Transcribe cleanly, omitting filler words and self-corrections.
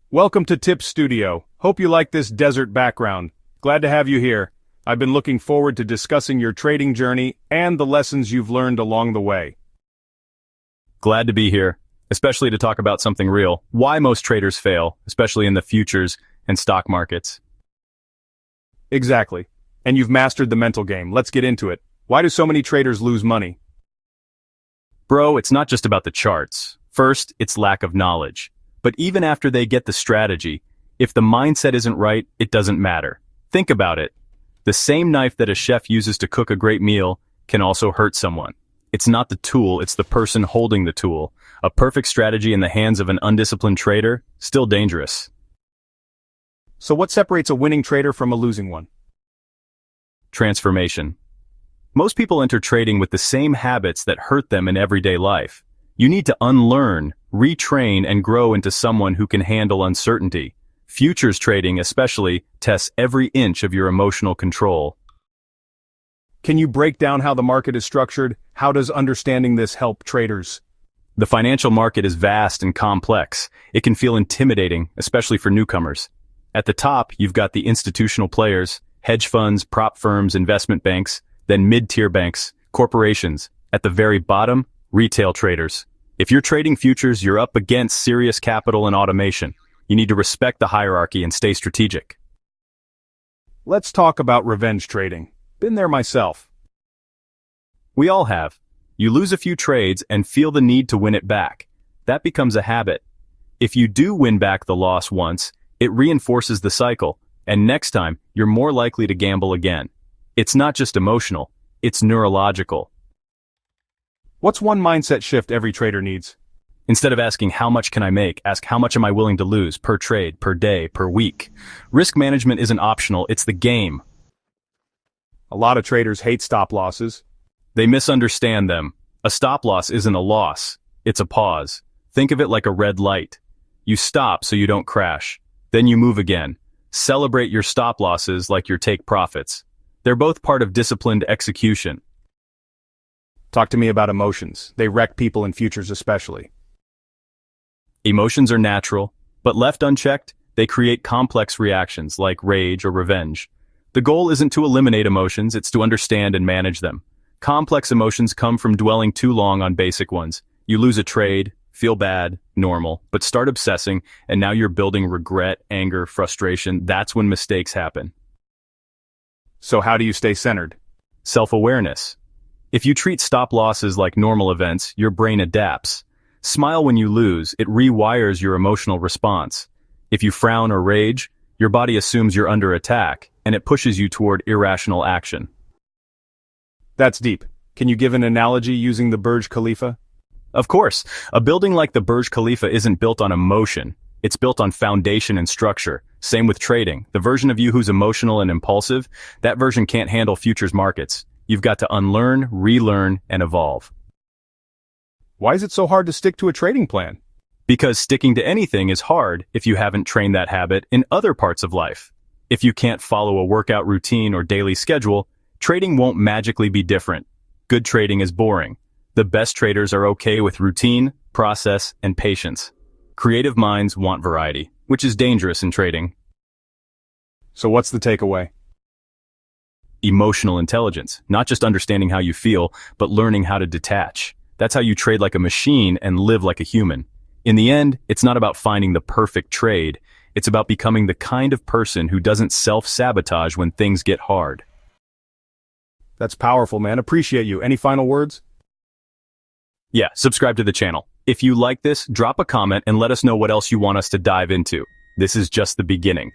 Welcome to Tips Studio. Hope you like this desert background. Glad to have you here. I've been looking forward to discussing your trading journey and the lessons you've learned along the way. Glad to be here, especially to talk about something real. Why most traders fail, especially in the futures and stock markets. Exactly. And you've mastered the mental game. Let's get into it. Why do so many traders lose money? Bro, it's not just about the charts. First, it's lack of knowledge. But even after they get the strategy, if the mindset isn't right, it doesn't matter. Think about it. The same knife that a chef uses to cook a great meal can also hurt someone. It's not the tool, it's the person holding the tool. A perfect strategy in the hands of an undisciplined trader, still dangerous. So what separates a winning trader from a losing one? Transformation. Most people enter trading with the same habits that hurt them in everyday life. You need to unlearn, retrain, and grow into someone who can handle uncertainty. Futures trading especially tests every inch of your emotional control. Can you break down how the market is structured? How does understanding this help traders? The financial market is vast and complex. It can feel intimidating, especially for newcomers. At the top, you've got the institutional players, hedge funds, prop firms, investment banks, then mid-tier banks, corporations. At the very bottom, retail traders. If you're trading futures, you're up against serious capital and automation. You need to respect the hierarchy and stay strategic. Let's talk about revenge trading. Been there myself. We all have. You lose a few trades and feel the need to win it back. That becomes a habit. If you do win back the loss once, it reinforces the cycle, and next time, you're more likely to gamble again. It's not just emotional, it's neurological. What's one mindset shift every trader needs? Instead of asking how much can I make, ask how much am I willing to lose per trade, per day, per week. Risk management isn't optional, it's the game. A lot of traders hate stop losses. They misunderstand them. A stop loss isn't a loss, it's a pause. Think of it like a red light. You stop so you don't crash. Then you move again. Celebrate your stop losses like your take profits. They're both part of disciplined execution. Talk to me about emotions. They wreck people in futures especially. Emotions are natural, but left unchecked, they create complex reactions like rage or revenge. The goal isn't to eliminate emotions, it's to understand and manage them. Complex emotions come from dwelling too long on basic ones. You lose a trade, feel bad, normal, but start obsessing, and now you're building regret, anger, frustration. That's when mistakes happen. So how do you stay centered? Self-awareness. If you treat stop losses like normal events, your brain adapts. Smile when you lose, it rewires your emotional response. If you frown or rage, your body assumes you're under attack, and it pushes you toward irrational action. That's deep. Can you give an analogy using the Burj Khalifa? Of course, a building like the Burj Khalifa isn't built on emotion. It's built on foundation and structure. Same with trading. The version of you who's emotional and impulsive, that version can't handle futures markets. You've got to unlearn, relearn, and evolve. Why is it so hard to stick to a trading plan? Because sticking to anything is hard if you haven't trained that habit in other parts of life. If you can't follow a workout routine or daily schedule, trading won't magically be different. Good trading is boring. The best traders are okay with routine, process, and patience. Creative minds want variety, which is dangerous in trading. So what's the takeaway? Emotional intelligence, not just understanding how you feel, but learning how to detach. That's how you trade like a machine and live like a human. In the end, it's not about finding the perfect trade. It's about becoming the kind of person who doesn't self-sabotage when things get hard. That's powerful, man. Appreciate you. Any final words? Yeah, subscribe to the channel. If you like this, drop a comment and let us know what else you want us to dive into. This is just the beginning.